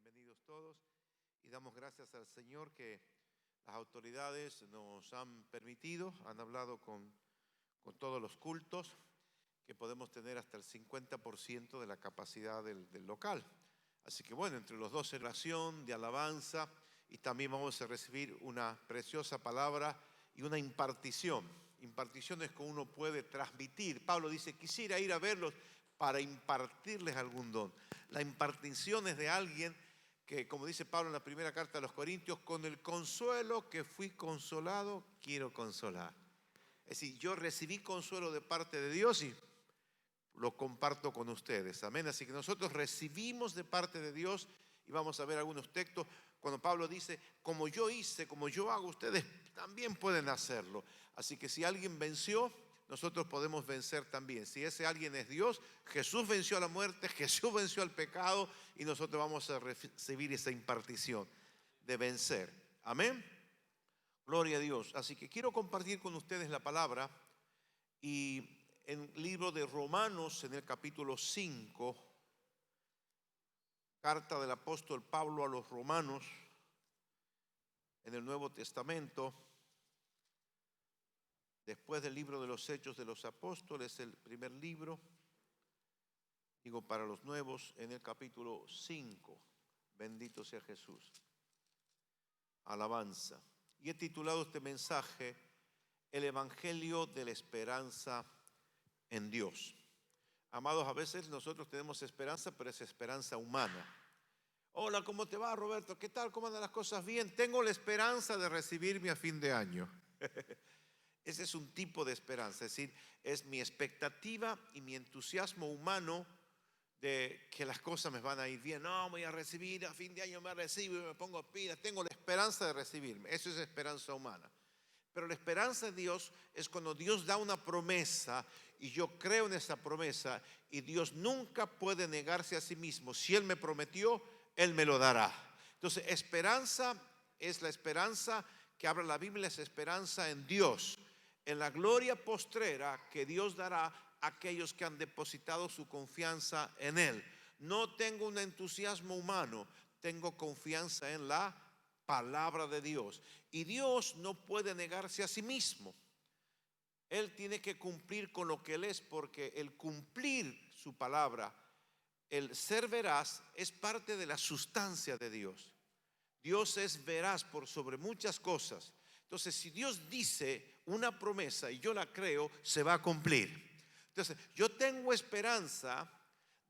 bienvenidos todos y damos gracias al Señor que las autoridades nos han permitido, han hablado con todos los cultos, que podemos tener hasta el 50% de la capacidad del local. Así que bueno, entre los dos, oración, de alabanza, y también vamos a recibir una preciosa palabra y una impartición. Impartición es como uno puede transmitir. Pablo dice, quisiera ir a verlos para impartirles algún don. La impartición es de alguien que, como dice Pablo en la primera carta a los Corintios, con el consuelo que fui consolado, quiero consolar. Es decir, yo recibí consuelo de parte de Dios y lo comparto con ustedes. Amén. Así que nosotros recibimos de parte de Dios y vamos a ver algunos textos. Cuando Pablo dice, como yo hice, como yo hago, ustedes también pueden hacerlo. Así que si alguien venció, nosotros podemos vencer también. Si ese alguien es Dios, Jesús venció a la muerte, Jesús venció al pecado y nosotros vamos a recibir esa impartición de vencer. Amén. Gloria a Dios. Así que quiero compartir con ustedes la palabra y en el libro de Romanos, en el capítulo 5, carta del apóstol Pablo a los romanos, en el Nuevo Testamento, después del libro de los Hechos de los Apóstoles, el primer libro, digo para los nuevos, en el capítulo 5, bendito sea Jesús, alabanza. Y he titulado este mensaje, el Evangelio de la Esperanza en Dios. Amados, a veces nosotros tenemos esperanza, pero es esperanza humana. Hola, ¿cómo te va, Roberto? ¿Qué tal? ¿Cómo andan las cosas? Bien, tengo la esperanza de recibirme a fin de año. Ese es un tipo de esperanza, es decir, es mi expectativa y mi entusiasmo humano de que las cosas me van a ir bien. No, voy a recibir, a fin de año me recibo y me pongo pilas. Tengo la esperanza de recibirme. Eso es esperanza humana. Pero la esperanza de Dios es cuando Dios da una promesa y yo creo en esa promesa y Dios nunca puede negarse a sí mismo. Si Él me prometió, Él me lo dará. Entonces, esperanza es la esperanza que habla la Biblia, es esperanza en Dios, en la gloria postrera que Dios dará a aquellos que han depositado su confianza en Él. No tengo un entusiasmo humano, tengo confianza en la palabra de Dios. Y Dios no puede negarse a sí mismo. Él tiene que cumplir con lo que Él es, porque el cumplir su palabra, el ser veraz, es parte de la sustancia de Dios. Dios es veraz por sobre muchas cosas. Entonces, si Dios dice una promesa y yo la creo, se va a cumplir. Entonces, yo tengo esperanza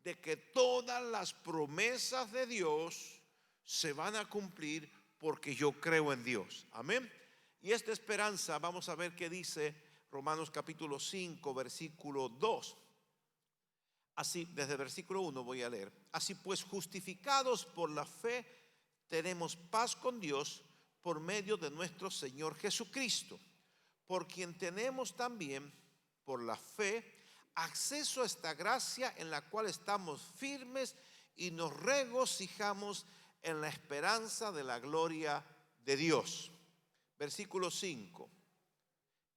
de que todas las promesas de Dios se van a cumplir porque yo creo en Dios. Amén. Y esta esperanza, vamos a ver qué dice Romanos capítulo 5, versículo 2. Así, desde versículo 1 voy a leer. Así pues, justificados por la fe, tenemos paz con Dios por medio de nuestro Señor Jesucristo, por quien tenemos también, por la fe, acceso a esta gracia en la cual estamos firmes y nos regocijamos en la esperanza de la gloria de Dios. Versículo 5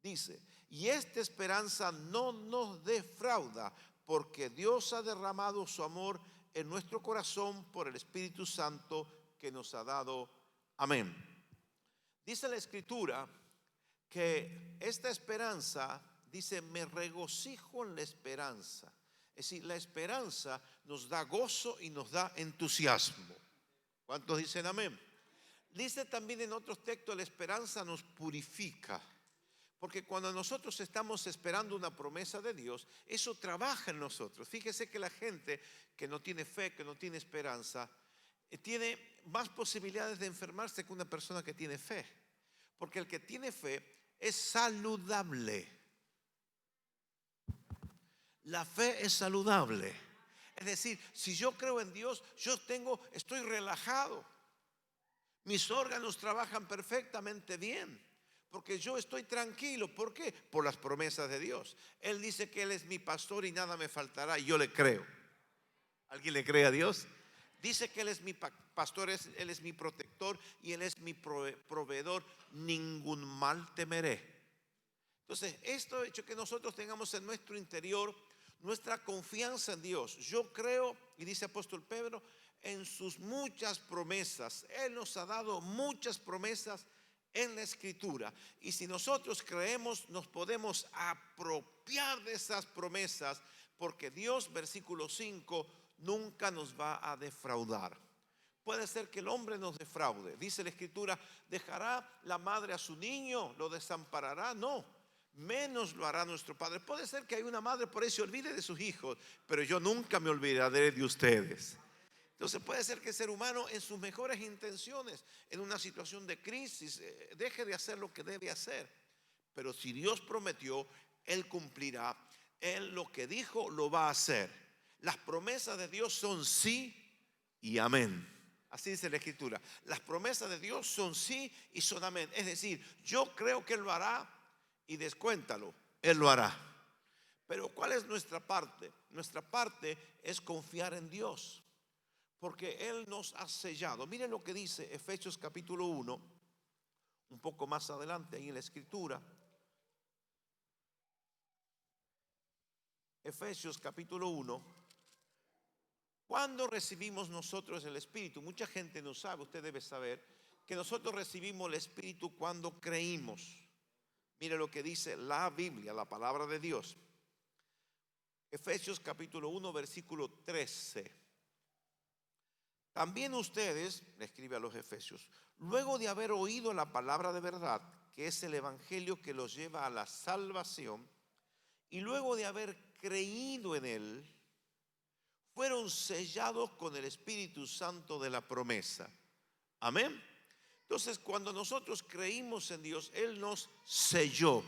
dice, y esta esperanza no nos defrauda, porque Dios ha derramado su amor en nuestro corazón por el Espíritu Santo que nos ha dado. Amén. Dice la Escritura que esta esperanza, dice, me regocijo en la esperanza. Es decir, la esperanza nos da gozo y nos da entusiasmo. ¿Cuántos dicen amén? Dice también en otros textos, la esperanza nos purifica. Porque cuando nosotros estamos esperando una promesa de Dios, eso trabaja en nosotros. Fíjese que la gente que no tiene fe, que no tiene esperanza, tiene más posibilidades de enfermarse que una persona que tiene fe. Porque el que tiene fe es saludable. La fe es saludable. Es decir, si yo creo en Dios, estoy relajado. Mis órganos trabajan perfectamente bien, porque yo estoy tranquilo. ¿Por qué? Por las promesas de Dios. Él dice que Él es mi pastor y nada me faltará, y yo le creo. ¿Alguien le cree a Dios? Dice que Él es mi pastor, Él es mi protector y Él es mi proveedor. Ningún mal temeré. Entonces, esto ha hecho que nosotros tengamos en nuestro interior nuestra confianza en Dios. Yo creo, y dice apóstol Pedro, en sus muchas promesas. Él nos ha dado muchas promesas en la Escritura. Y si nosotros creemos, nos podemos apropiar de esas promesas, porque Dios, versículo 5, nunca nos va a defraudar. Puede ser que el hombre nos defraude. Dice la Escritura, ¿dejará la madre a su niño? ¿Lo desamparará? No, menos lo hará nuestro Padre. Puede ser que hay una madre por ahí se olvide de sus hijos, pero yo nunca me olvidaré de ustedes. Entonces puede ser que el ser humano en sus mejores intenciones, en una situación de crisis, deje de hacer lo que debe hacer. Pero si Dios prometió, Él cumplirá. Él lo que dijo lo va a hacer. Las promesas de Dios son sí y amén. Así dice la Escritura. Las promesas de Dios son sí y son amén. Es decir, yo creo que Él lo hará y descuéntalo, Él lo hará. Pero ¿cuál es nuestra parte? Nuestra parte es confiar en Dios, porque Él nos ha sellado. Miren lo que dice Efesios capítulo 1, un poco más adelante ahí en la Escritura. Efesios capítulo 1. ¿Cuándo recibimos nosotros el Espíritu? Mucha gente no sabe, usted debe saber que nosotros recibimos el Espíritu cuando creímos. Mire lo que dice la Biblia, la palabra de Dios. Efesios capítulo 1, versículo 13. También ustedes, le escribe a los Efesios, luego de haber oído la palabra de verdad, que es el Evangelio que los lleva a la salvación, y luego de haber creído en Él, fueron sellados con el Espíritu Santo de la promesa. Amén. Entonces, cuando nosotros creímos en Dios, Él nos selló.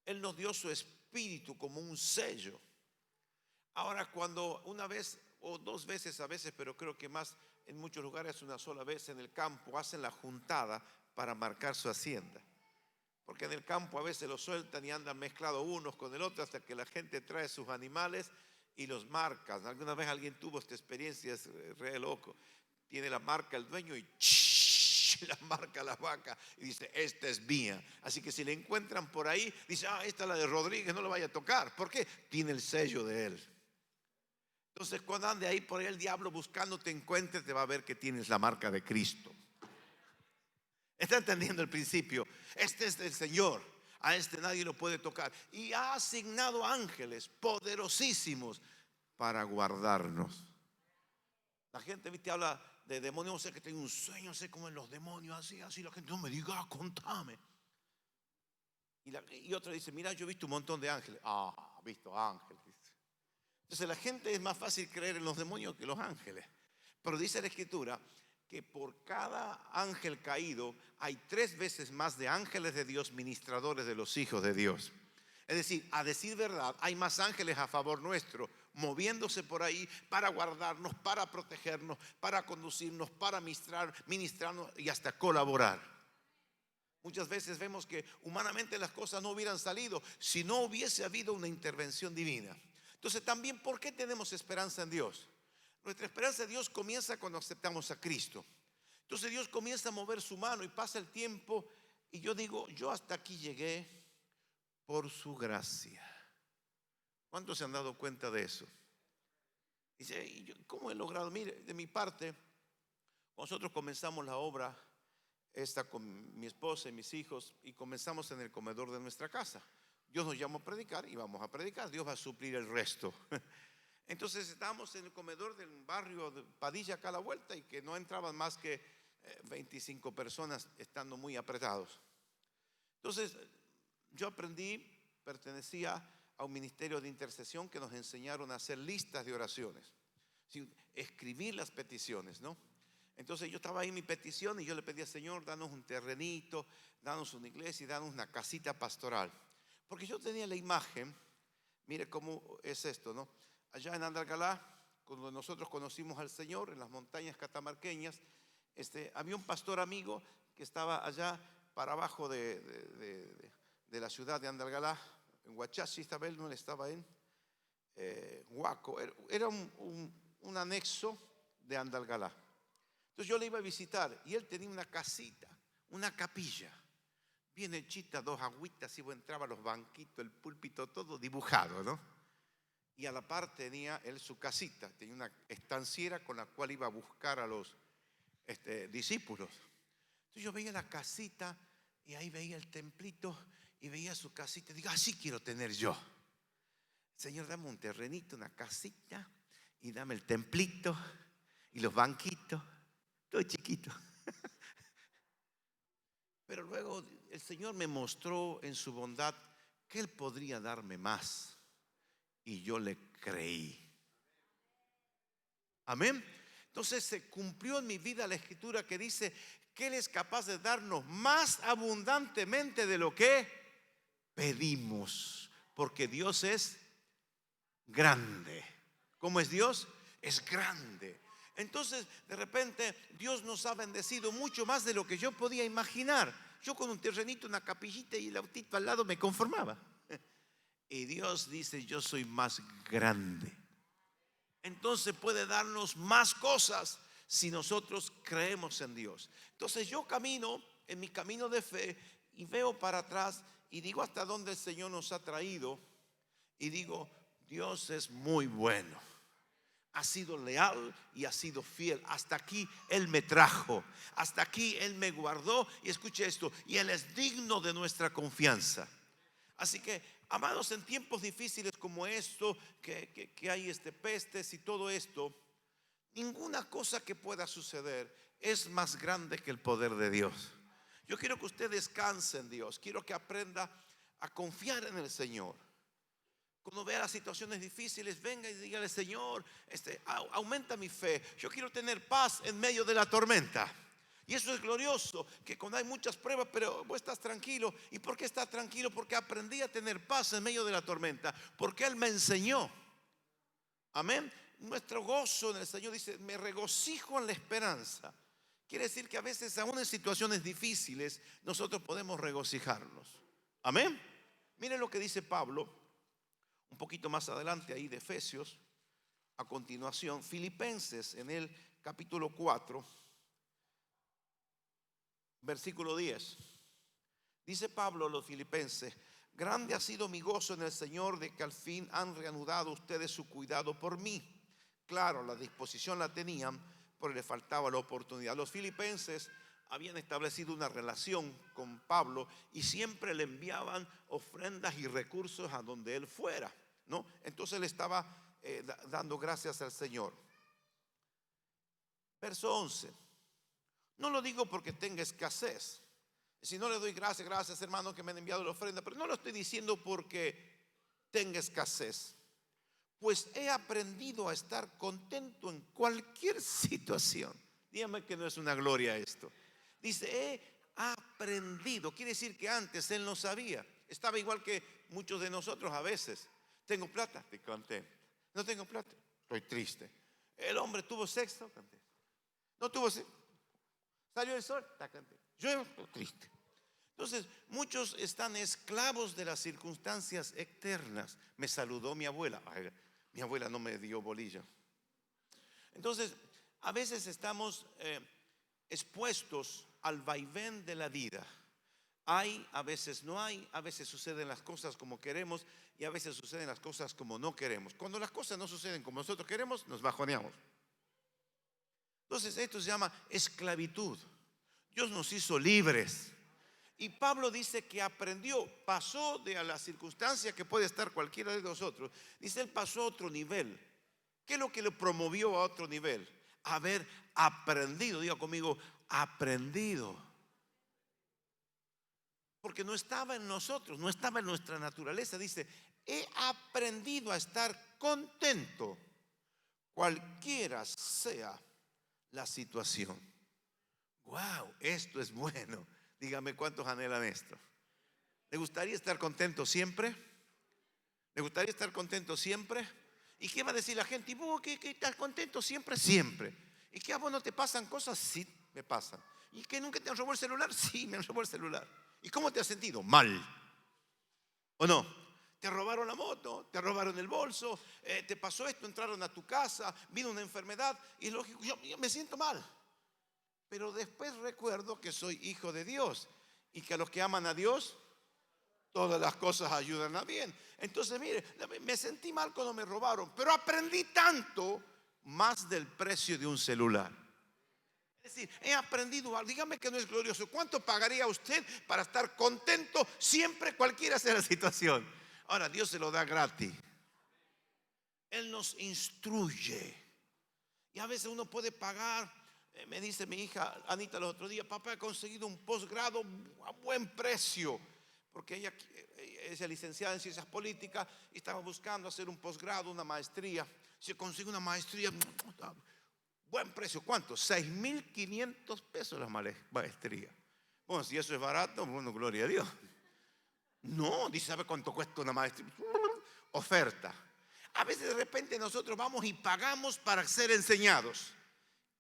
Él nos dio su Espíritu como un sello. Ahora, cuando una vez o dos veces a veces, pero creo que más en muchos lugares una sola vez en el campo, hacen la juntada para marcar su hacienda. Porque en el campo a veces lo sueltan y andan mezclados unos con el otro hasta que la gente trae sus animales y los marca. Alguna vez alguien tuvo esta experiencia, es re loco. Tiene la marca el dueño y la marca la vaca y dice, esta es mía. Así que si le encuentran por ahí, dice, esta es la de Rodríguez, no la vaya a tocar. ¿Por qué? Tiene el sello de él. Entonces cuando ande ahí por ahí el diablo buscando te encuentre, te va a ver que tienes la marca de Cristo. ¿Está entendiendo el principio? Este es del Señor. A este nadie lo puede tocar. Y ha asignado ángeles poderosísimos para guardarnos. La gente, viste, habla de demonios, sé que tengo un sueño, sé como en los demonios, así la gente no me diga, contame. Y otra dice, mira, yo he visto un montón de ángeles. Visto ángeles. Entonces la gente es más fácil creer en los demonios que los ángeles. Pero dice la Escritura que por cada ángel caído hay 3 veces más de ángeles de Dios ministradores de los hijos de Dios. Es decir, a decir verdad, hay más ángeles a favor nuestro, moviéndose por ahí para guardarnos, para protegernos, para conducirnos, para ministrarnos y hasta colaborar. Muchas veces vemos que humanamente las cosas no hubieran salido si no hubiese habido una intervención divina. Entonces también, ¿por qué tenemos esperanza en Dios? Nuestra esperanza en Dios comienza cuando aceptamos a Cristo. Entonces Dios comienza a mover su mano y pasa el tiempo y yo digo, yo hasta aquí llegué por su gracia. ¿Cuántos se han dado cuenta de eso? Dice, ¿cómo he logrado? Mire, de mi parte, nosotros comenzamos la obra esta con mi esposa y mis hijos y comenzamos en el comedor de nuestra casa. Dios nos llamó a predicar y vamos a predicar. Dios va a suplir el resto. Entonces estábamos en el comedor del barrio de Padilla acá a la vuelta y que no entraban más que 25 personas estando muy apretados. Entonces yo aprendí, pertenecía a un ministerio de intercesión que nos enseñaron a hacer listas de oraciones, escribir las peticiones, ¿no? Entonces yo estaba ahí en mi petición y yo le pedía, Señor, danos un terrenito, danos una iglesia y danos una casita pastoral. Porque yo tenía la imagen, mire cómo es esto, ¿no? Allá en Andalgalá, cuando nosotros conocimos al Señor, en las montañas catamarqueñas, había un pastor amigo que estaba allá para abajo de la ciudad de Andalgalá, en Huachachi, estaba él, no estaba en Huaco, era un anexo de Andalgalá. Entonces yo le iba a visitar y él tenía una casita, una capilla, bien hechita, 2 agüitas, y entraba los banquitos, el púlpito, todo dibujado, ¿no? y a la par tenía él su casita, tenía una estanciera con la cual iba a buscar a los discípulos. Entonces yo veía la casita y ahí veía el templito y veía su casita y digo, así quiero tener yo. Señor, dame un terrenito, una casita y dame el templito y los banquitos, todo chiquito. Pero luego el Señor me mostró en su bondad que Él podría darme más y yo le creí. Amén. Entonces se cumplió en mi vida la escritura que dice que Él es capaz de darnos más abundantemente de lo que pedimos, porque Dios es grande. ¿Cómo es Dios? Es grande. Entonces de repente Dios nos ha bendecido mucho más de lo que yo podía imaginar. Yo con un terrenito, una capillita y el autito al lado me conformaba. Y Dios dice, yo soy más grande. Entonces puede darnos más cosas si nosotros creemos en Dios. Entonces yo camino en mi camino de fe y veo para atrás y digo hasta dónde el Señor nos ha traído y digo, Dios es muy bueno. Ha sido leal y ha sido fiel. Hasta aquí Él me trajo, hasta aquí Él me guardó. Y escuche esto, y Él es digno de nuestra confianza. Así que, amados, en tiempos difíciles como esto, que hay pestes y todo esto, ninguna cosa que pueda suceder es más grande que el poder de Dios. Yo quiero que usted descanse en Dios. Quiero que aprenda a confiar en el Señor. Cuando vea las situaciones difíciles, venga y dígale, Señor, aumenta mi fe. Yo quiero tener paz en medio de la tormenta. Y eso es glorioso, que cuando hay muchas pruebas, pero vos estás tranquilo. ¿Y por qué estás tranquilo? Porque aprendí a tener paz en medio de la tormenta. Porque Él me enseñó. Amén. Nuestro gozo en el Señor, dice, me regocijo en la esperanza. Quiere decir que a veces, aún en situaciones difíciles, nosotros podemos regocijarnos. Amén. Miren lo que dice Pablo un poquito más adelante ahí de Efesios, a continuación, Filipenses en el capítulo 4, versículo 10. Dice Pablo a los filipenses, grande ha sido mi gozo en el Señor de que al fin han reanudado ustedes su cuidado por mí. Claro, la disposición la tenían, pero le faltaba la oportunidad. Los filipenses habían establecido una relación con Pablo y siempre le enviaban ofrendas y recursos a donde él fuera, ¿no? Entonces le estaba dando gracias al Señor. Verso 11. No lo digo porque tenga escasez. Si no le doy gracias hermano que me han enviado la ofrenda, pero no lo estoy diciendo porque tenga escasez. Pues he aprendido a estar contento en cualquier situación. Dígame que no es una gloria esto. Dice, he aprendido. Quiere decir que antes él no sabía. Estaba igual que muchos de nosotros a veces. Tengo plata, estoy contento. No tengo plata, estoy triste. El hombre tuvo sexo, contento. No tuvo sexo, salió el sol, está contento. Yo estoy triste. Entonces, muchos están esclavos de las circunstancias externas. Me saludó mi abuela. Ay, mi abuela no me dio bolilla. Entonces, a veces estamos expuestos al vaivén de la vida. Hay, a veces no hay, a veces suceden las cosas como queremos y a veces suceden las cosas como no queremos. Cuando las cosas no suceden como nosotros queremos, nos bajoneamos. Entonces esto se llama esclavitud. Dios nos hizo libres. Y Pablo dice que aprendió, pasó de a la circunstancia que puede estar cualquiera de nosotros. Dice, él pasó a otro nivel. ¿Qué es lo que le promovió a otro nivel? Haber aprendido, diga conmigo, aprendido. Porque no estaba en nosotros, no estaba en nuestra naturaleza. Dice, he aprendido a estar contento, cualquiera sea la situación. Wow, esto es bueno. Dígame cuántos anhelan esto. ¿Le gustaría estar contento siempre? ¿Le gustaría estar contento siempre? ¿Y qué va a decir la gente? ¿Y vos que estás contento siempre? Siempre. ¿Y que a vos no te pasan cosas? Sí, me pasan. ¿Y que nunca te han robado el celular? Sí, me han robado el celular. ¿Y cómo te has sentido? Mal. ¿O no? Te robaron la moto, te robaron el bolso, te pasó esto, entraron a tu casa, vino una enfermedad y lógico, yo me siento mal. Pero después recuerdo que soy hijo de Dios y que a los que aman a Dios, Todas las cosas ayudan a bien. Entonces, mire, me sentí mal cuando me robaron, pero aprendí tanto más del precio de un celular. Es decir, he aprendido algo. Dígame que no es glorioso. ¿Cuánto pagaría usted para estar contento siempre, cualquiera sea la situación? Ahora, Dios se lo da gratis. Él nos instruye. Y a veces uno puede pagar. Me dice mi hija Anita los otros días: papá, he conseguido un posgrado a buen precio. Porque ella es licenciada en ciencias políticas y estaba buscando hacer un posgrado, una maestría. Si consigue una maestría, buen precio. ¿Cuánto? 6.500 pesos la maestría. Bueno, si eso es barato, bueno, gloria a Dios. No, dice, ¿sabe cuánto cuesta una maestría? Oferta. A veces de repente nosotros vamos y pagamos para ser enseñados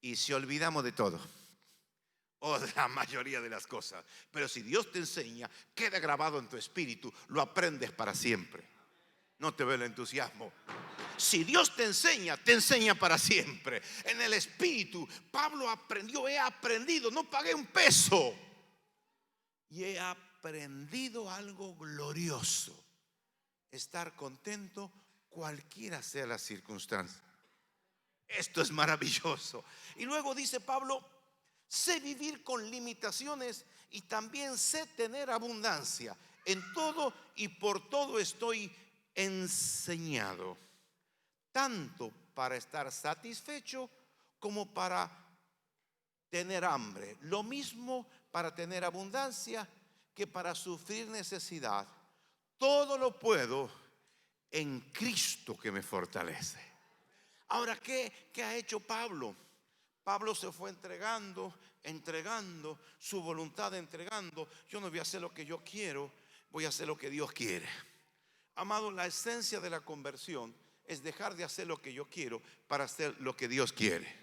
y se olvidamos de todo, o de la mayoría de las cosas. Pero si Dios te enseña, queda grabado en tu espíritu, lo aprendes para siempre. No te veo el entusiasmo. Si Dios te enseña para siempre. En el espíritu, Pablo aprendió, he aprendido, no pagué un peso. Y he aprendido algo glorioso: estar contento cualquiera sea la circunstancia. Esto es maravilloso. Y luego dice Pablo: sé vivir con limitaciones y también sé tener abundancia. En todo y por todo estoy enseñado, tanto para estar satisfecho como para tener hambre. Lo mismo para tener abundancia que para sufrir necesidad. Todo lo puedo en Cristo que me fortalece. Ahora, ¿qué ha hecho Pablo? Pablo se fue entregando su voluntad, entregando. Yo no voy a hacer lo que yo quiero, voy a hacer lo que Dios quiere. Amado, la esencia de la conversión es dejar de hacer lo que yo quiero para hacer lo que Dios quiere.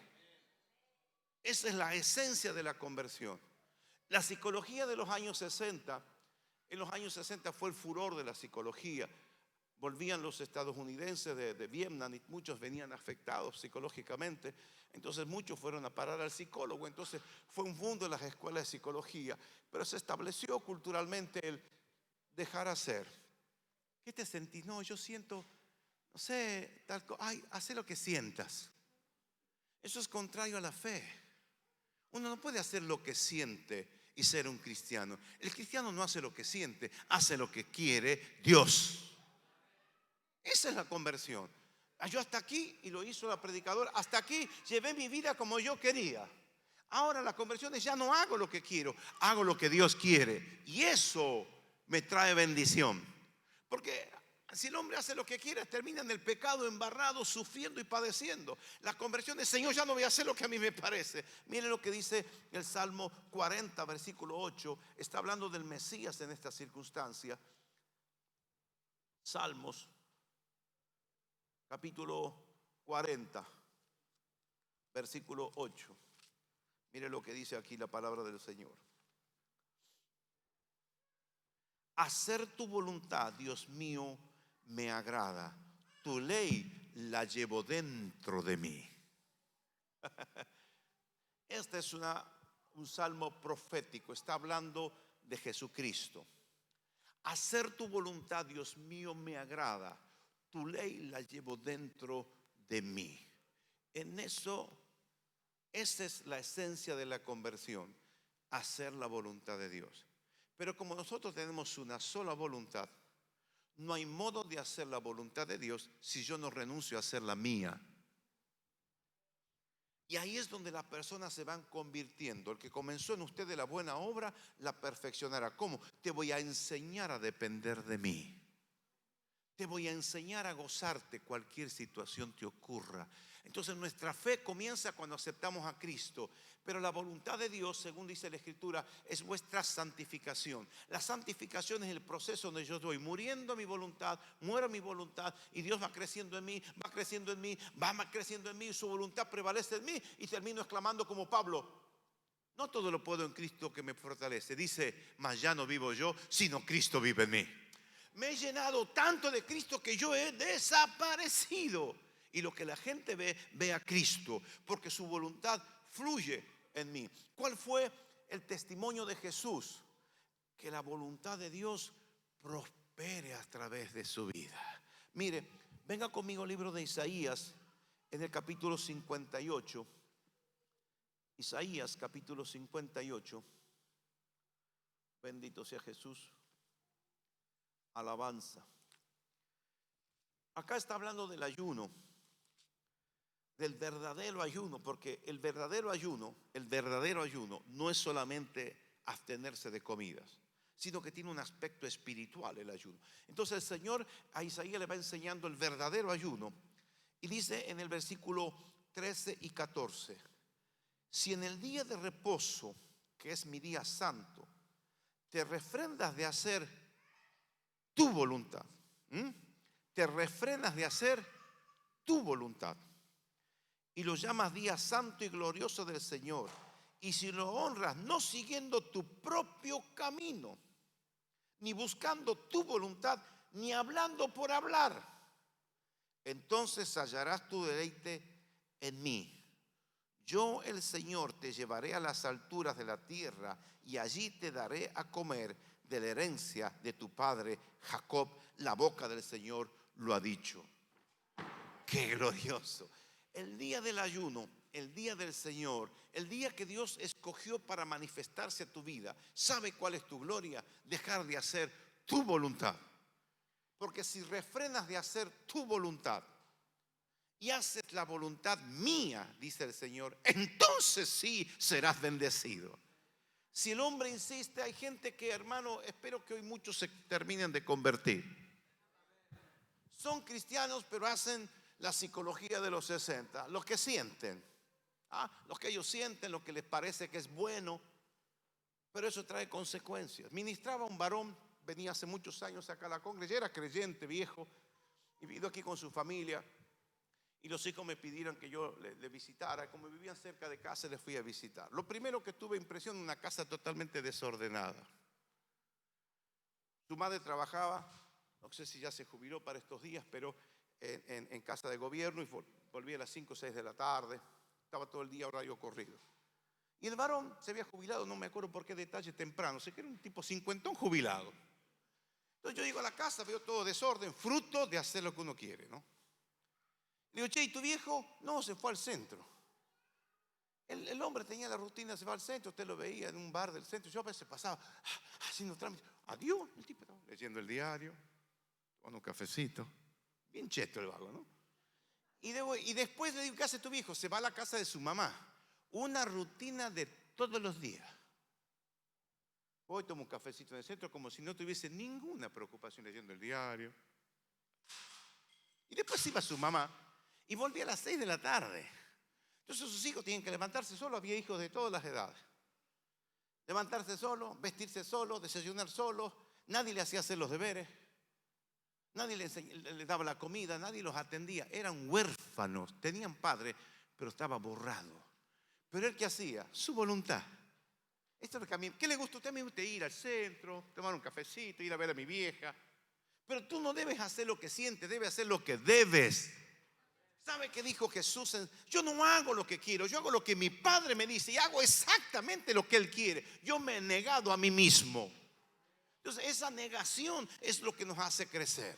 Esa es la esencia de la conversión. La psicología de los años 60, en los años 60 fue el furor de la psicología. Volvían los estadounidenses de Vietnam y muchos venían afectados psicológicamente. Entonces muchos fueron a parar al psicólogo. Entonces fue un boom de las escuelas de psicología. Pero se estableció culturalmente el dejar hacer. ¿Qué te sentís? No, yo siento, no sé, tal cosa. Ay, haz lo que sientas. Eso es contrario a la fe. Uno no puede hacer lo que siente y ser un cristiano. El cristiano no hace lo que siente, hace lo que quiere Dios. Esa es la conversión. Yo hasta aquí, y lo hizo la predicadora, hasta aquí llevé mi vida como yo quería. Ahora la conversión es: ya no hago lo que quiero, hago lo que Dios quiere. Y eso me trae bendición. Porque si el hombre hace lo que quiere, termina en el pecado, embarrado, sufriendo y padeciendo. La conversión es: Señor, ya no voy a hacer lo que a mí me parece. Miren lo que dice el Salmo 40, versículo 8. Está hablando del Mesías en esta circunstancia. Salmos capítulo 40, versículo 8. Mire lo que dice aquí la palabra del Señor. Hacer tu voluntad, Dios mío, me agrada. Tu ley la llevo dentro de mí. Este es un salmo profético. Está hablando de Jesucristo. Hacer tu voluntad, Dios mío, me agrada. Tu ley la llevo dentro de mí. En eso, esa es la esencia de la conversión: hacer la voluntad de Dios. Pero como nosotros tenemos una sola voluntad, no hay modo de hacer la voluntad de Dios si yo no renuncio a hacer la mía. Y ahí es donde las personas se van convirtiendo. El que comenzó en usted de la buena obra, la perfeccionará. ¿Cómo? Te voy a enseñar a depender de mí. Te voy a enseñar a gozarte cualquier situación te ocurra. Entonces nuestra fe comienza cuando aceptamos a Cristo. Pero la voluntad de Dios, según dice la Escritura, es vuestra santificación. La santificación es el proceso donde yo estoy muriendo a mi voluntad, muero a mi voluntad, y Dios va creciendo en mí, va creciendo en mí, va creciendo en mí, y su voluntad prevalece en mí, y termino exclamando como Pablo: no todo lo puedo en Cristo que me fortalece. Dice: mas ya no vivo yo, sino Cristo vive en mí. Me he llenado tanto de Cristo que yo he desaparecido. Y lo que la gente ve a Cristo, porque su voluntad fluye en mí. ¿Cuál fue el testimonio de Jesús? Que la voluntad de Dios prospere a través de su vida. Mire, venga conmigo al libro de Isaías, en el capítulo 58. Isaías capítulo 58. Bendito sea Jesús. Alabanza. Acá está hablando del ayuno, del verdadero ayuno, porque el verdadero ayuno no es solamente abstenerse de comidas, sino que tiene un aspecto espiritual el ayuno. Entonces el Señor a Isaías le va enseñando el verdadero ayuno y dice en el versículo 13 y 14: si en el día de reposo, que es mi día santo, te refrendas de hacer tu voluntad, te refrenas de hacer tu voluntad y lo llamas día santo y glorioso del Señor, y si lo honras no siguiendo tu propio camino, ni buscando tu voluntad, ni hablando por hablar, entonces hallarás tu deleite en mí. Yo, el Señor, te llevaré a las alturas de la tierra y allí te daré a comer de la herencia de tu padre Jacob. La boca del Señor lo ha dicho. ¡Qué glorioso! El día del ayuno, el día del Señor, el día que Dios escogió para manifestarse a tu vida. ¿Sabe cuál es tu gloria? Dejar de hacer tu voluntad. Porque si refrenas de hacer tu voluntad y haces la voluntad mía, dice el Señor, entonces sí serás bendecido. Si el hombre insiste, hay gente que, hermano, espero que hoy muchos se terminen de convertir. Son cristianos, pero hacen la psicología de los 60, lo que sienten, lo que ellos sienten, lo que les parece que es bueno, pero eso trae consecuencias. Ministraba un varón, venía hace muchos años acá a la congregación, era creyente, viejo, y vivió aquí con su familia, y los hijos me pidieron que yo le visitara. Como vivían cerca de casa, les fui a visitar. Lo primero que tuve impresión, una casa totalmente desordenada. Su madre trabajaba, no sé si ya se jubiló para estos días, pero en casa de gobierno, y volvía a las 5 o 6 de la tarde. Estaba todo el día horario corrido. Y el varón se había jubilado, no me acuerdo por qué detalle, temprano. Sé que era un tipo cincuentón jubilado. Entonces yo llego a la casa, veo todo desorden, fruto de hacer lo que uno quiere, ¿no? Le digo, che, ¿y tu viejo? No, se fue al centro. El hombre tenía la rutina, se va al centro, usted lo veía en un bar del centro. Yo a veces pasaba haciendo trámites. Adiós, el tipo estaba leyendo el diario, tomando un cafecito. Bien cheto el vago, ¿no? Y después le digo, ¿qué hace tu viejo? Se va a la casa de su mamá. Una rutina de todos los días. Hoy tomo un cafecito en el centro como si no tuviese ninguna preocupación leyendo el diario. Y después iba su mamá y volvía a las 6 de la tarde. Entonces sus hijos tienen que levantarse solos. Había hijos de todas las edades. Levantarse solo, vestirse solo, desayunar solo. Nadie le hacía hacer los deberes. Nadie le daba la comida, nadie los atendía. Eran huérfanos, tenían padre, pero estaba borrado. Pero él, ¿qué hacía? Su voluntad. Esto es lo que a mí, ¿qué le gusta a usted? A mí me gusta ir al centro, tomar un cafecito, ir a ver a mi vieja. Pero tú no debes hacer lo que sientes, debes hacer lo que debes. ¿Sabe qué dijo Jesús? Yo no hago lo que quiero, yo hago lo que mi Padre me dice y hago exactamente lo que Él quiere. Yo me he negado a mí mismo. Entonces esa negación es lo que nos hace crecer.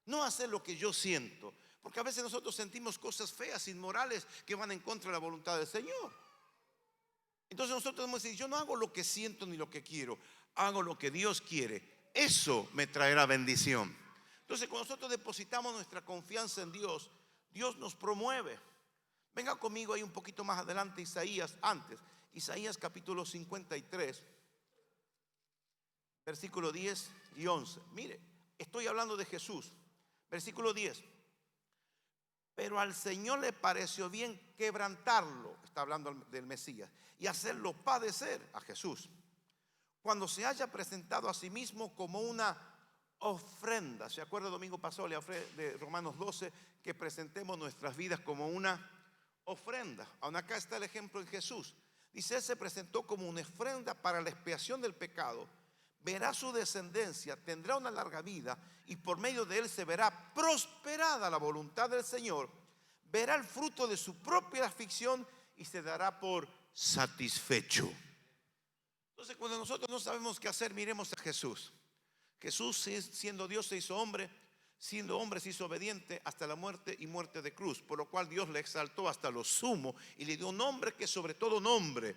No hacer lo que yo siento. Porque a veces nosotros sentimos cosas feas, inmorales, que van en contra de la voluntad del Señor. Entonces nosotros debemos decir, yo no hago lo que siento ni lo que quiero, hago lo que Dios quiere. Eso me traerá bendición. Entonces cuando nosotros depositamos nuestra confianza en Dios, Dios nos promueve. Venga conmigo ahí un poquito más adelante, Isaías capítulo 53, versículo 10 y 11. Mire, estoy hablando de Jesús. Versículo 10. Pero al Señor le pareció bien quebrantarlo, está hablando del Mesías, y hacerlo padecer a Jesús, cuando se haya presentado a sí mismo como una ofrenda. ¿Se acuerda? El domingo pasado le hablé de Romanos 12, que presentemos nuestras vidas como una ofrenda. Aún acá está el ejemplo en Jesús. Dice, Él se presentó como una ofrenda para la expiación del pecado. Verá su descendencia, tendrá una larga vida y por medio de él se verá prosperada la voluntad del Señor. Verá el fruto de su propia aflicción y se dará por satisfecho. Entonces cuando nosotros no sabemos qué hacer, miremos a Jesús. Jesús, siendo Dios, se hizo hombre. Siendo hombre se hizo obediente hasta la muerte y muerte de cruz, por lo cual Dios le exaltó hasta lo sumo y le dio un nombre que sobre todo nombre.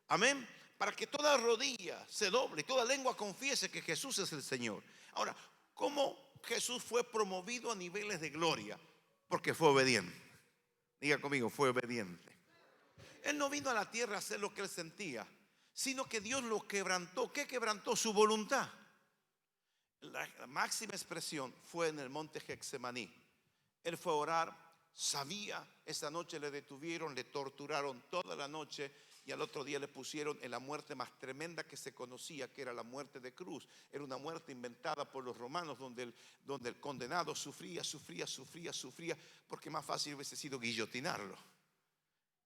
Amén. Para que toda rodilla se doble y toda lengua confiese que Jesús es el Señor. Ahora, ¿cómo Jesús fue promovido a niveles de gloria? Porque fue obediente. Diga conmigo, fue obediente. Él no vino a la tierra a hacer lo que él sentía, sino que Dios lo quebrantó. ¿Qué quebrantó? Su voluntad. La máxima expresión fue en el monte Getsemaní. Él fue a orar, sabía, esa noche le detuvieron, le torturaron toda la noche y al otro día le pusieron en la muerte más tremenda que se conocía, que era la muerte de cruz. Era una muerte inventada por los romanos donde el condenado sufría, porque más fácil hubiese sido guillotinarlo.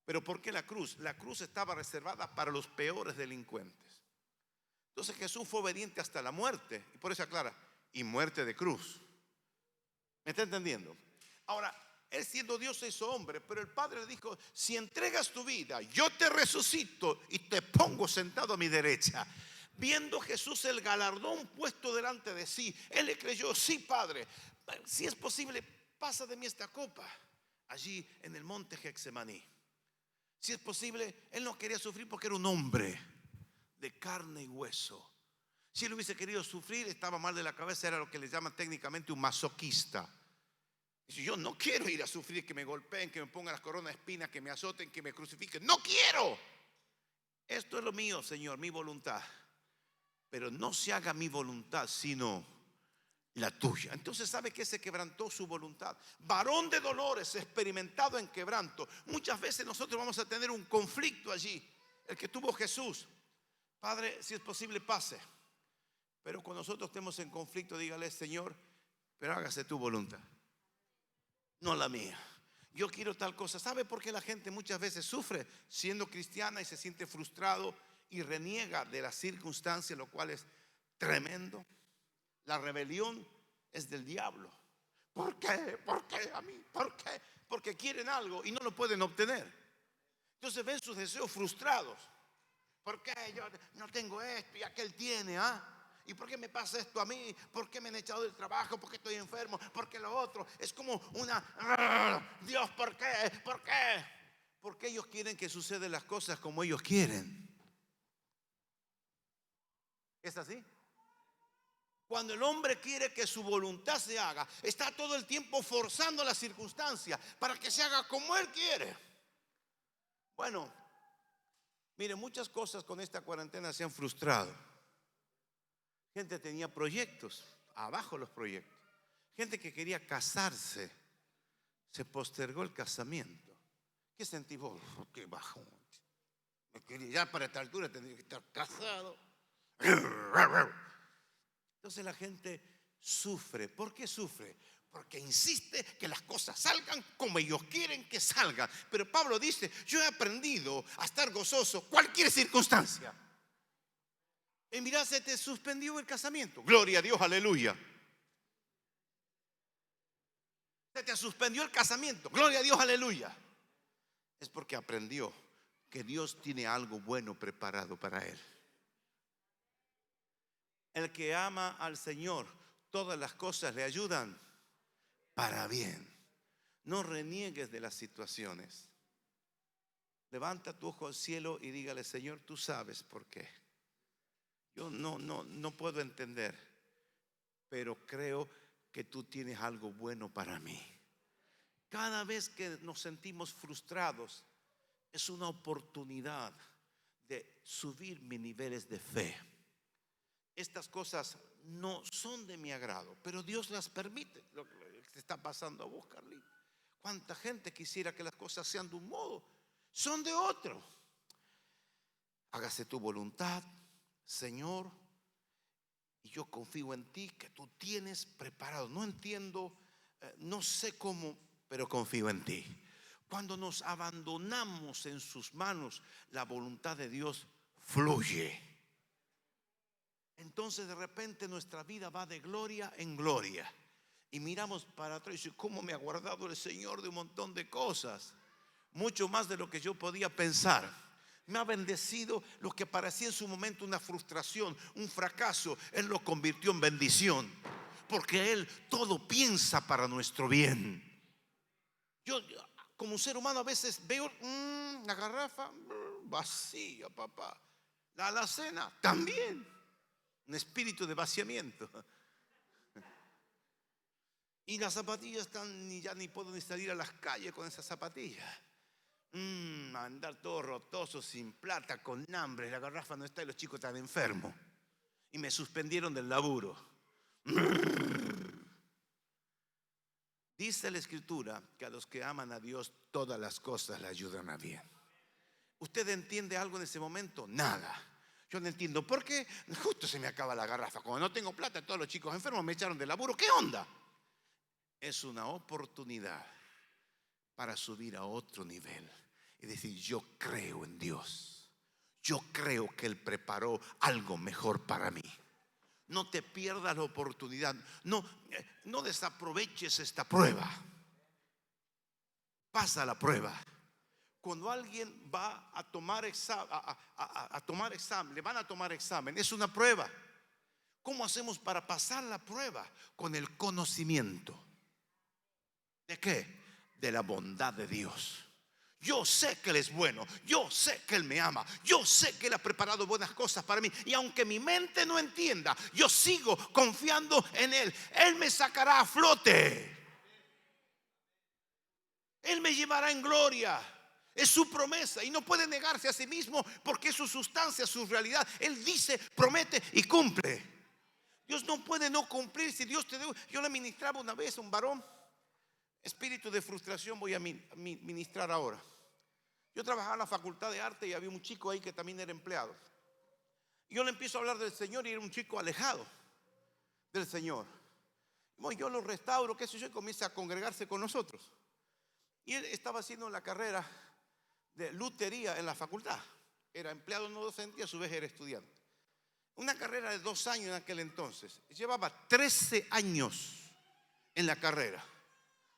Pero ¿por qué la cruz? La cruz estaba reservada para los peores delincuentes. Entonces Jesús fue obediente hasta la muerte. Y por eso aclara, y muerte de cruz. ¿Me está entendiendo? Ahora, él siendo Dios se hizo hombre, pero el Padre le dijo, si entregas tu vida, yo te resucito y te pongo sentado a mi derecha. Viendo Jesús el galardón puesto delante de sí, él le creyó, sí, Padre, si es posible, pasa de mí esta copa. Allí en el monte Getsemaní. Si es posible, él no quería sufrir porque era un hombre de carne y hueso. Si él hubiese querido sufrir, estaba mal de la cabeza, era lo que le llaman técnicamente un masoquista. Dice, yo no quiero ir a sufrir, que me golpeen, que me pongan las coronas de espinas, que me azoten, que me crucifiquen. No quiero. Esto es lo mío, Señor, mi voluntad. Pero no se haga mi voluntad, sino la tuya. Entonces, ¿sabe qué? Se quebrantó su voluntad. Varón de dolores, experimentado en quebranto. Muchas veces nosotros vamos a tener un conflicto allí. El que tuvo Jesús. Padre, si es posible, pase. Pero cuando nosotros estemos en conflicto, dígale, Señor, pero hágase tu voluntad, no la mía. Yo quiero tal cosa. ¿Sabe por qué la gente muchas veces sufre siendo cristiana y se siente frustrado y reniega de las circunstancias, lo cual es tremendo? La rebelión es del diablo. ¿Por qué? ¿Por qué a mí? ¿Por qué? Porque quieren algo y no lo pueden obtener. Entonces ven sus deseos frustrados. ¿Por qué yo no tengo esto y aquel tiene? ¿Y por qué me pasa esto a mí? ¿Por qué me han echado del trabajo? ¿Por qué estoy enfermo? ¿Por qué lo otro? Es como Dios, ¿por qué? ¿Por qué? Porque ellos quieren que sucedan las cosas como ellos quieren. ¿Es así? Cuando el hombre quiere que su voluntad se haga, está todo el tiempo forzando las circunstancias para que se haga como él quiere. Bueno, mire, muchas cosas con esta cuarentena se han frustrado. Gente tenía proyectos, abajo los proyectos. Gente que quería casarse, se postergó el casamiento. ¿Qué sentí vos? Qué bajo. Ya para esta altura tendría que estar casado. Entonces la gente sufre. ¿Por qué sufre? Porque insiste que las cosas salgan como ellos quieren que salgan. Pero Pablo dice, yo he aprendido a estar gozoso cualquier circunstancia. Y mira, se te suspendió el casamiento. Gloria a Dios, aleluya. Se te suspendió el casamiento. Gloria a Dios, aleluya. Es porque aprendió que Dios tiene algo bueno preparado para él. El que ama al Señor, todas las cosas le ayudan para bien. No reniegues de las situaciones. Levanta tu ojo al cielo y dígale, Señor, tú sabes por qué. Yo no puedo entender, pero creo que tú tienes algo bueno para mí. Cada vez que nos sentimos frustrados, es una oportunidad de subir mis niveles de fe. Estas cosas no son de mi agrado, pero Dios las permite. Lo que te está pasando a vos, Carlita. ¿Cuánta gente quisiera que las cosas sean de un modo? Son de otro. Hágase tu voluntad, Señor, y yo confío en ti, que tú tienes preparado. No entiendo, no sé cómo, pero confío en ti. Cuando nos abandonamos en sus manos, la voluntad de Dios fluye. Entonces de repente nuestra vida va de gloria en gloria. Y miramos para atrás y decimos, ¿cómo me ha guardado el Señor de un montón de cosas? Mucho más de lo que yo podía pensar. Me ha bendecido lo que parecía en su momento una frustración, un fracaso. Él lo convirtió en bendición, porque Él todo piensa para nuestro bien. Yo como ser humano a veces veo la garrafa vacía, papá. La alacena también. Un espíritu de vaciamiento. Y las zapatillas están, ya ni puedo ni salir a las calles con esas zapatillas. Andar todo rotoso, sin plata, con hambre. La garrafa no está y los chicos están enfermos. Y me suspendieron del laburo. Dice la Escritura que a los que aman a Dios todas las cosas le ayudan a bien. ¿Usted entiende algo en ese momento? Nada. Yo no entiendo por qué justo se me acaba la garrafa. Como no tengo plata, todos los chicos enfermos me echaron del laburo. ¿Qué onda? Es una oportunidad para subir a otro nivel y decir: yo creo en Dios. Yo creo que Él preparó algo mejor para mí. No te pierdas la oportunidad. No desaproveches esta prueba. Pasa la prueba. Cuando alguien va a tomar examen, le van a tomar examen, es una prueba. ¿Cómo hacemos para pasar la prueba? Con el conocimiento. ¿De qué? De la bondad de Dios. Yo sé que Él es bueno, yo sé que Él me ama, yo sé que Él ha preparado buenas cosas para mí. Y aunque mi mente no entienda, yo sigo confiando en Él. Él me sacará a flote. Él me llevará en gloria. Es su promesa y no puede negarse a sí mismo, porque es su sustancia, su realidad. Él dice, promete y cumple. Dios no puede no cumplir. Si Dios te dio, yo le ministraba una vez a un varón. Espíritu de frustración voy a ministrar ahora. Yo trabajaba en la facultad de arte y había un chico ahí que también era empleado. Y yo le empiezo a hablar del Señor y era un chico alejado del Señor. Bueno, yo lo restauro, qué sé yo, y comienza a congregarse con nosotros. Y él estaba haciendo la carrera de lutería en la facultad. Era empleado no docente y a su vez era estudiante. Una carrera de 2 años en aquel entonces. Llevaba 13 años en la carrera.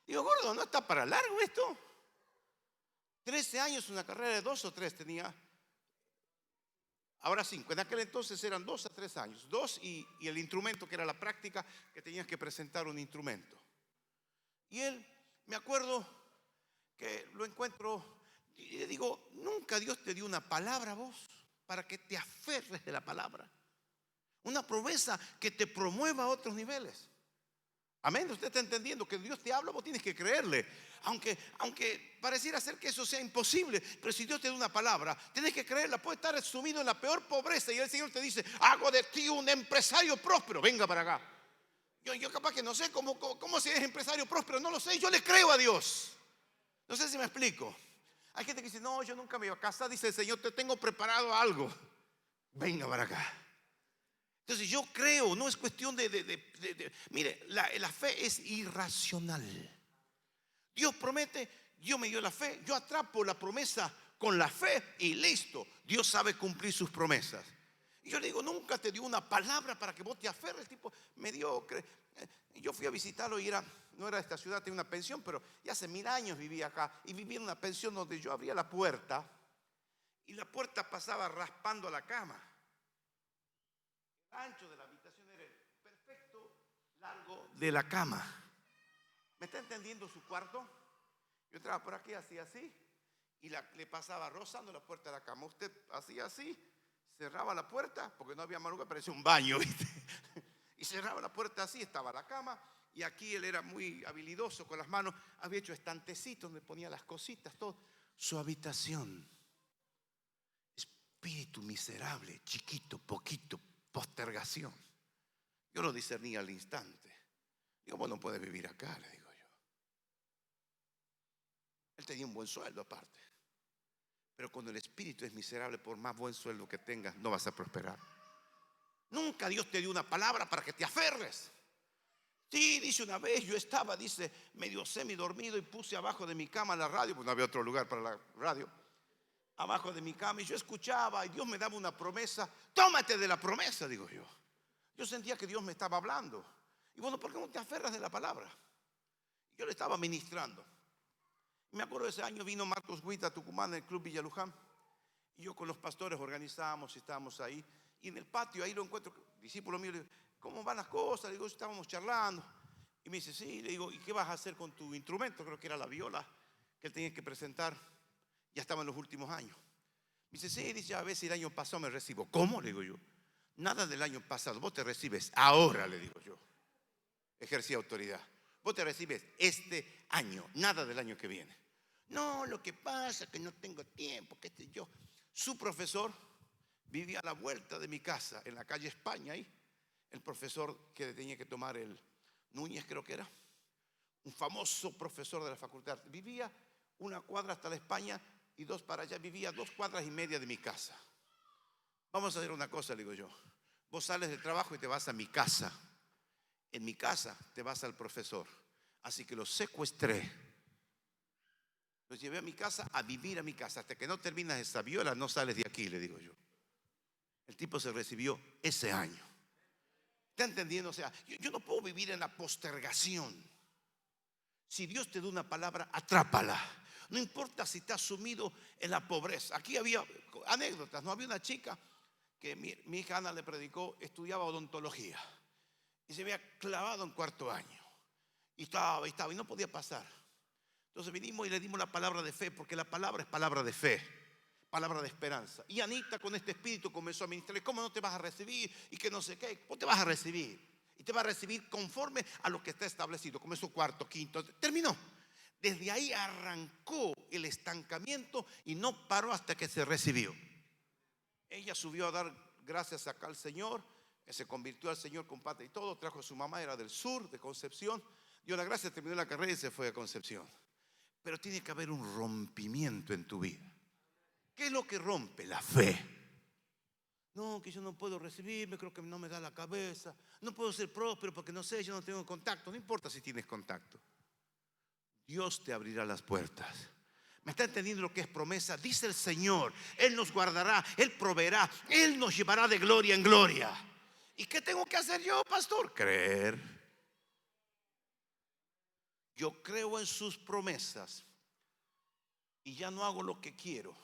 Digo, gordo, ¿no está para largo esto? 13 años, una carrera de 2 o 3 tenía. Ahora 5. En aquel entonces eran 2 a 3 años. 2 y el instrumento, que era la práctica, que tenías que presentar un instrumento. Y él, me acuerdo que lo encuentro y le digo: ¿nunca Dios te dio una palabra a vos para que te aferres de la palabra? Una promesa que te promueva a otros niveles. Amén. Usted está entendiendo que Dios te habla, vos tienes que creerle. Aunque pareciera ser que eso sea imposible, pero si Dios te da una palabra, tienes que creerla. Puede estar sumido en la peor pobreza y el Señor te dice: hago de ti un empresario próspero, venga para acá. Yo capaz que no sé cómo se es empresario próspero, no lo sé. Yo le creo a Dios. No sé si me explico. Hay gente que dice: no, yo nunca me iba a casar. Dice el Señor: te tengo preparado algo, venga para acá. Entonces yo creo, no es cuestión mire, la fe es irracional. Dios promete, Dios me dio la fe, yo atrapo la promesa con la fe y listo. Dios sabe cumplir sus promesas. Y yo le digo: nunca te dio una palabra para que vos te aferres. El tipo mediocre. Yo fui a visitarlo y no era de esta ciudad, tenía una pensión, pero ya hace 1000 años vivía acá. Y vivía en una pensión donde yo abría la puerta y la puerta pasaba raspando a la cama. El ancho de la habitación era el perfecto largo de la cama. ¿Me está entendiendo su cuarto? Yo entraba por aquí, hacía así y le pasaba rozando la puerta de la cama. Usted hacía así, cerraba la puerta porque no había más lugar, parecía un baño, ¿viste? Y cerraba la puerta así, estaba la cama. Y aquí él era muy habilidoso con las manos. Había hecho estantecitos donde ponía las cositas, todo. Su habitación. Espíritu miserable, chiquito, poquito, postergación. Yo lo discerní al instante. Digo: vos no puedes vivir acá, le digo yo. Él tenía un buen sueldo aparte. Pero cuando el espíritu es miserable, por más buen sueldo que tengas, no vas a prosperar. Nunca Dios te dio una palabra para que te aferres. Sí, dice, una vez yo estaba, dice, medio semidormido y puse abajo de mi cama la radio, pues no había otro lugar para la radio. Abajo de mi cama y yo escuchaba y Dios me daba una promesa. Tómate de la promesa, digo yo. Yo sentía que Dios me estaba hablando. Y bueno, ¿por qué no te aferras de la palabra? Yo le estaba ministrando. Y me acuerdo de ese año vino Marcos Witt a Tucumán, en el Club Villa Luján. Y yo con los pastores organizamos y estábamos ahí. Y en el patio ahí lo encuentro, discípulo mío, le digo, ¿cómo van las cosas? Le digo, estábamos charlando. Y me dice, sí, le digo, ¿y qué vas a hacer con tu instrumento? Creo que era la viola que él tenía que presentar. Ya estaba en los últimos años. Me dice, sí, dice, a ver si el año pasado me recibo. ¿Cómo? Le digo yo. Nada del año pasado, vos te recibes ahora, le digo yo. Ejercía autoridad. Vos te recibes este año, nada del año que viene. No, lo que pasa es que no tengo tiempo, qué sé yo. Su profesor vivía a la vuelta de mi casa, en la calle España, ahí. El profesor que tenía que tomar el Núñez, creo que era, un famoso profesor de la facultad. Vivía una cuadra hasta la España y dos para allá. Vivía 2,5 cuadras de mi casa. Vamos a hacer una cosa, le digo yo. Vos sales del trabajo y te vas a mi casa. En mi casa te vas al profesor. Así que lo secuestré. Los llevé a mi casa, a vivir a mi casa. Hasta que no terminas esa viola, no sales de aquí, le digo yo. El tipo se recibió ese año. ¿Está entendiendo? O sea, yo no puedo vivir en la postergación. Si Dios te da una palabra, atrápala. No importa si te has sumido en la pobreza. Aquí había anécdotas, ¿no? Había una chica que mi hija Ana le predicó, estudiaba odontología y se había clavado en 4º año y estaba y no podía pasar. Entonces vinimos y le dimos la palabra de fe, porque la palabra es palabra de fe, palabra de esperanza. Y Anita con este espíritu comenzó a ministrarle, ¿cómo no te vas a recibir? Y que no sé qué, vos te vas a recibir. Y te va a recibir conforme a lo que está establecido. Comenzó 4º, 5º, terminó. Desde ahí arrancó el estancamiento y no paró hasta que se recibió. Ella subió a dar gracias acá al Señor, se convirtió al Señor con pata y todo. Trajo a su mamá, era del sur, de Concepción. Dio la gracia, terminó la carrera y se fue a Concepción. Pero tiene que haber un rompimiento en tu vida. ¿Qué es lo que rompe? La fe. No, que yo no puedo recibirme, creo que no me da la cabeza. No puedo ser próspero porque no sé, yo no tengo contacto. No importa si tienes contacto. Dios te abrirá las puertas. ¿Me está entendiendo lo que es promesa? Dice el Señor, Él nos guardará, Él proveerá, Él nos llevará de gloria en gloria. ¿Y qué tengo que hacer yo, pastor? Creer. Yo creo en sus promesas y ya no hago lo que quiero,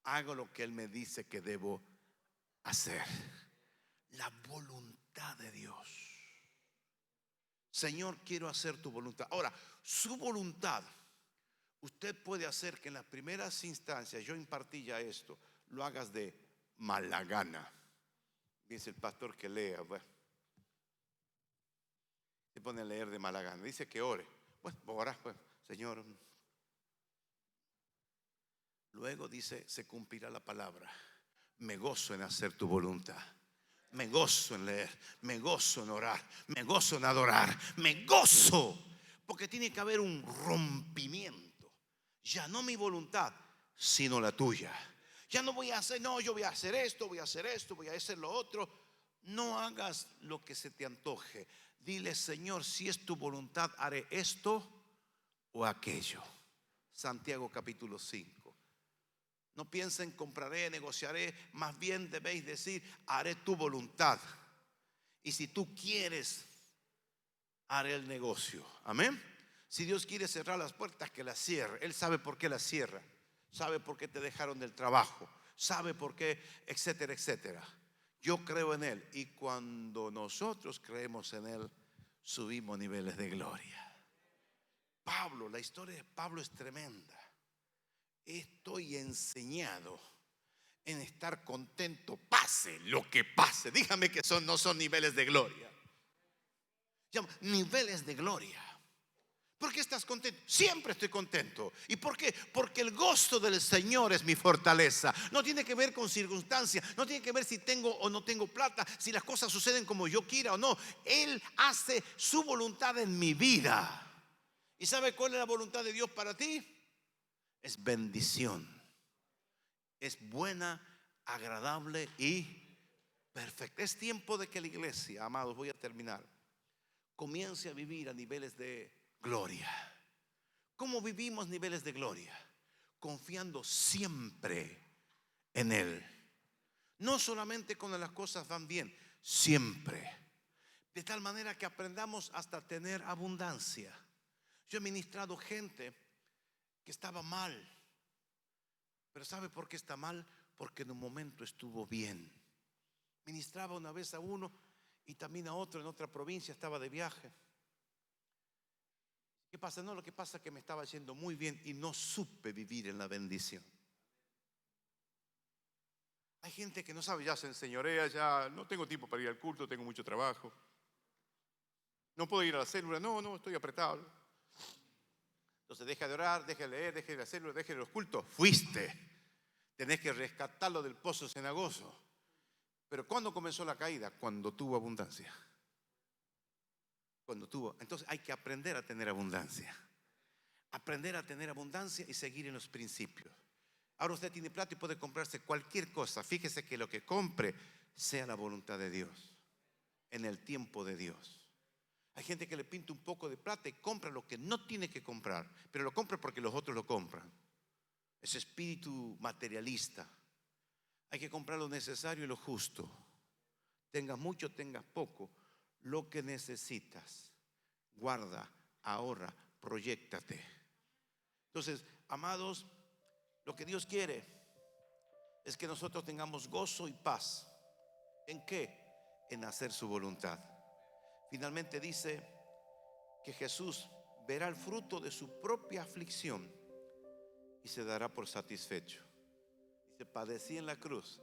hago lo que Él me dice que debo hacer. La voluntad de Dios. Señor, quiero hacer tu voluntad. Ahora, su voluntad, usted puede hacer que en las primeras instancias, yo impartí ya esto, lo hagas de mala gana. Dice el pastor que lea, bueno, se pone a leer de mala gana. Dice que ore. Bueno, ora, pues, Señor. Luego dice, se cumplirá la palabra. Me gozo en hacer tu voluntad. Me gozo en leer, me gozo en orar, me gozo en adorar, me gozo. Porque tiene que haber un rompimiento. Ya no mi voluntad, sino la tuya. Ya no voy a hacer, no, yo voy a hacer esto, voy a hacer esto, voy a hacer lo otro. No hagas lo que se te antoje. Dile, Señor, si es tu voluntad, haré esto o aquello. Santiago capítulo 5. No piensen, compraré, negociaré. Más bien debéis decir, haré tu voluntad. Y si tú quieres, haré el negocio. Amén. Si Dios quiere cerrar las puertas, que las cierre. Él sabe por qué las cierra. Sabe por qué te dejaron del trabajo. Sabe por qué, etcétera, etcétera. Yo creo en Él. Y cuando nosotros creemos en Él, subimos niveles de gloria. Pablo, la historia de Pablo es tremenda. Estoy enseñado en estar contento, pase lo que pase. Dígame que no son niveles de gloria. Niveles de gloria. ¿Por qué estás contento? Siempre estoy contento. ¿Y por qué? Porque el gozo del Señor es mi fortaleza. No tiene que ver con circunstancias. No tiene que ver si tengo o no tengo plata, si las cosas suceden como yo quiera o no. Él hace su voluntad en mi vida. ¿Y sabe cuál es la voluntad de Dios para ti? Es bendición. Es buena, agradable y perfecta. Es tiempo de que la iglesia, amados, voy a terminar, comience a vivir a niveles de gloria. ¿Cómo vivimos niveles de gloria? Confiando siempre en Él. No solamente cuando las cosas van bien, siempre. De tal manera que aprendamos hasta tener abundancia. Yo he ministrado gente que estaba mal. Pero ¿sabe por qué está mal? porque en un momento estuvo bien. Ministraba una vez a uno y también a otro en otra provincia, estaba de viaje. ¿Qué pasa? No, lo que pasa es que me estaba yendo muy bien y no supe vivir en la bendición. Hay gente que no sabe, ya se enseñorea, ya no tengo tiempo para ir al culto, tengo mucho trabajo. No puedo ir a la célula, no, estoy apretado. Entonces deja de orar, deja de leer, deja de ir a la célula, deja de ir a los cultos. Fuiste. Tenés que rescatarlo del pozo cenagoso. Pero ¿cuándo comenzó la caída? Cuando tuvo abundancia. Entonces hay que aprender a tener abundancia. Aprender a tener abundancia y seguir en los principios. Ahora usted tiene plata y puede comprarse cualquier cosa. Fíjese que lo que compre sea la voluntad de Dios, en el tiempo de Dios. Hay gente que le pinta un poco de plata y compra lo que no tiene que comprar, pero lo compra porque los otros lo compran. Ese espíritu materialista. Hay que comprar lo necesario y lo justo. Tengas mucho, tengas poco, lo que necesitas. Guarda, ahorra, proyéctate. Entonces, amados, lo que Dios quiere es que nosotros tengamos gozo y paz. ¿En qué? En hacer su voluntad. Finalmente dice que Jesús verá el fruto de su propia aflicción y se dará por satisfecho. Dice, padecí en la cruz,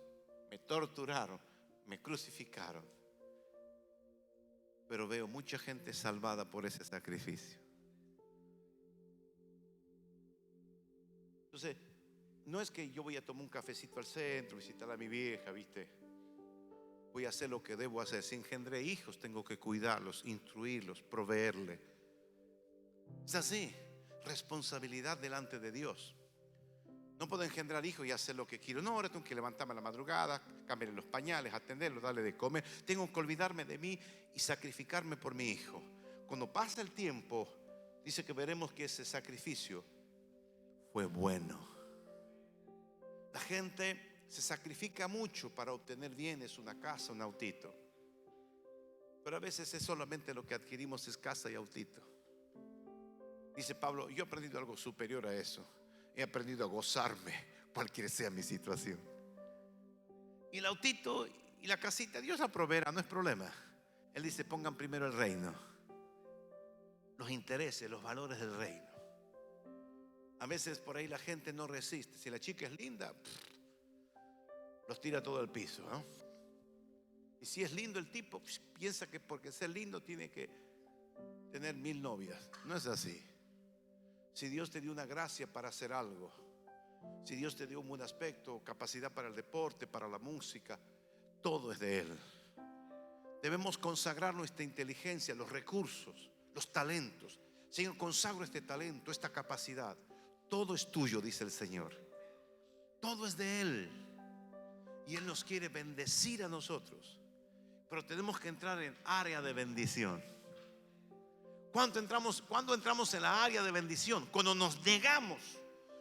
me torturaron, me crucificaron, pero veo mucha gente salvada por ese sacrificio. Entonces, no es que yo voy a tomar un cafecito al centro, visitar a mi vieja, ¿viste? Voy a hacer lo que debo hacer. Si engendré hijos, tengo que cuidarlos, instruirlos, proveerle. Es así, responsabilidad delante de Dios. No puedo engendrar hijos y hacer lo que quiero. No, ahora tengo que levantarme a la madrugada, cambiarle los pañales, atenderlo, darle de comer. Tengo que olvidarme de mí y sacrificarme por mi hijo. Cuando pasa el tiempo, dice que veremos que ese sacrificio fue bueno. La gente se sacrifica mucho para obtener bienes, una casa, un autito. Pero a veces es solamente lo que adquirimos es casa y autito. Dice Pablo, yo he aprendido algo superior a eso. He aprendido a gozarme cualquiera sea mi situación. Y el autito y la casita, Dios la proveerá, no es problema. Él dice, pongan primero el reino, los intereses, los valores del reino. A veces por ahí la gente no resiste. Si la chica es linda, los tira todo al piso, ¿no? Y si es lindo el tipo, piensa que porque ser lindo tiene que tener 1000 novias. No es así. Si Dios te dio una gracia para hacer algo, si Dios te dio un buen aspecto, capacidad para el deporte, para la música, todo es de Él. Debemos consagrar nuestra inteligencia, los recursos, los talentos. Señor, consagro este talento, esta capacidad. Todo es tuyo, dice el Señor. Todo es de Él. Y Él nos quiere bendecir a nosotros. Pero tenemos que entrar en área de bendición. ¿Cuándo entramos en la área de bendición? Cuando nos negamos.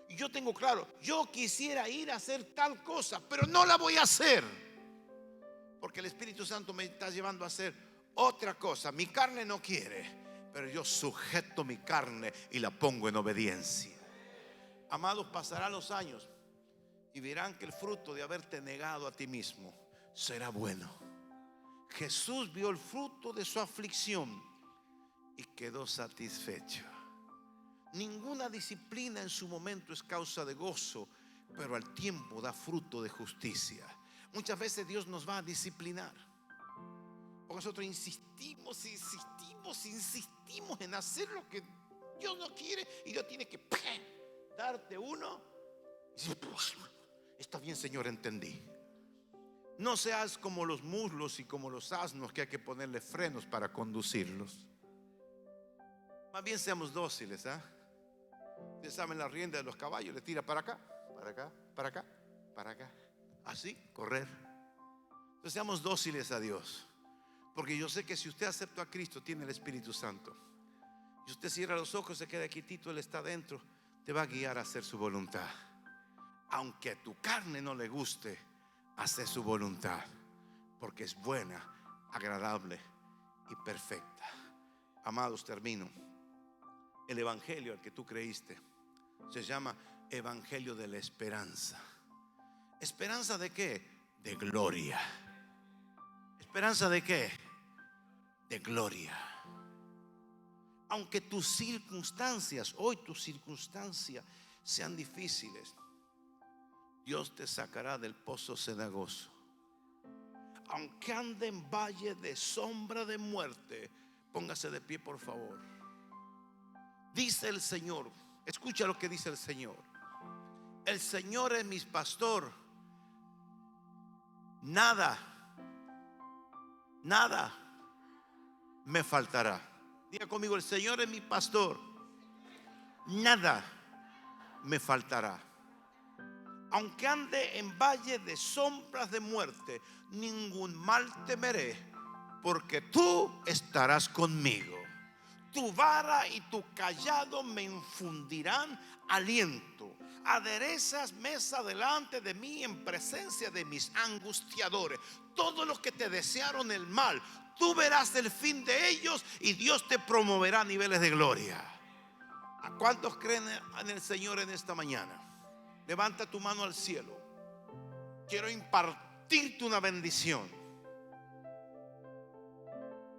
Y yo tengo claro, yo quisiera ir a hacer tal cosa, pero no la voy a hacer. Porque el Espíritu Santo me está llevando a hacer otra cosa. Mi carne no quiere, pero yo sujeto mi carne y la pongo en obediencia. Amados, pasarán los años y verán que el fruto de haberte negado a ti mismo será bueno. Jesús vio el fruto de su aflicción y quedó satisfecho. Ninguna disciplina en su momento es causa de gozo, pero al tiempo da fruto de justicia. Muchas veces Dios nos va a disciplinar porque nosotros insistimos en hacer lo que Dios no quiere, y Dios tiene que darte uno y decir, está bien, Señor, entendí. No seas como los muslos y como los asnos que hay que ponerle frenos para conducirlos. Más bien seamos dóciles, ¿eh? Ustedes saben la rienda de los caballos, le tira para acá, para acá, para acá, para acá. Así, correr. Entonces seamos dóciles a Dios. Porque yo sé que si usted acepta a Cristo, tiene el Espíritu Santo. Y usted cierra los ojos, se queda quietito, Él está dentro, te va a guiar a hacer su voluntad. Aunque a tu carne no le guste, hace su voluntad, porque es buena, agradable y perfecta. Amados, termino. El evangelio al que tú creíste se llama evangelio de la esperanza. ¿Esperanza de qué? De gloria. ¿Esperanza de qué? De gloria. Aunque tus circunstancias, hoy tus circunstancias sean difíciles, Dios te sacará del pozo cenagoso. Aunque ande en valle de sombra de muerte, póngase de pie por favor. Dice el Señor, escucha lo que dice el Señor. El Señor es mi pastor, nada me faltará. Diga conmigo, el Señor es mi pastor, nada me faltará. Aunque ande en valle de sombras de muerte, ningún mal temeré, porque tú estarás conmigo. Tu vara y tu cayado me infundirán aliento. Aderezas mesa delante de mí en presencia de mis angustiadores. Todos los que te desearon el mal, tú verás el fin de ellos y Dios te promoverá a niveles de gloria. ¿A cuántos creen en el Señor en esta mañana? Levanta tu mano al cielo. Quiero impartirte una bendición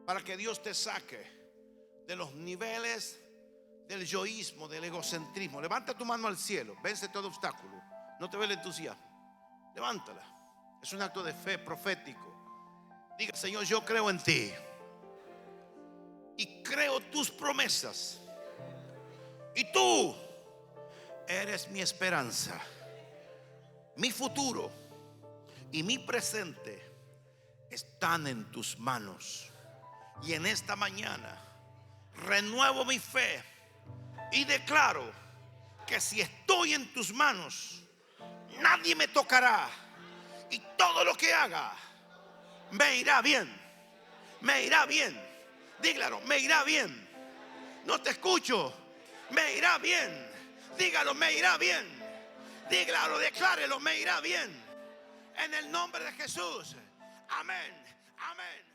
para que Dios te saque de los niveles del yoísmo, del egocentrismo. Levanta tu mano al cielo. Vence todo obstáculo. No te ve el entusiasmo. Levántala. Es un acto de fe profético. Diga: Señor, yo creo en ti y creo tus promesas, y tú eres mi esperanza. Mi futuro y mi presente están en tus manos. Y en esta mañana renuevo mi fe y declaro que si estoy en tus manos, nadie me tocará, y todo lo que haga me irá bien. Me irá bien. Dígalo, me irá bien. No te escucho. Me irá bien. Dígalo, me irá bien. Dígalo, declárelo, me irá bien. En el nombre de Jesús. Amén. Amén.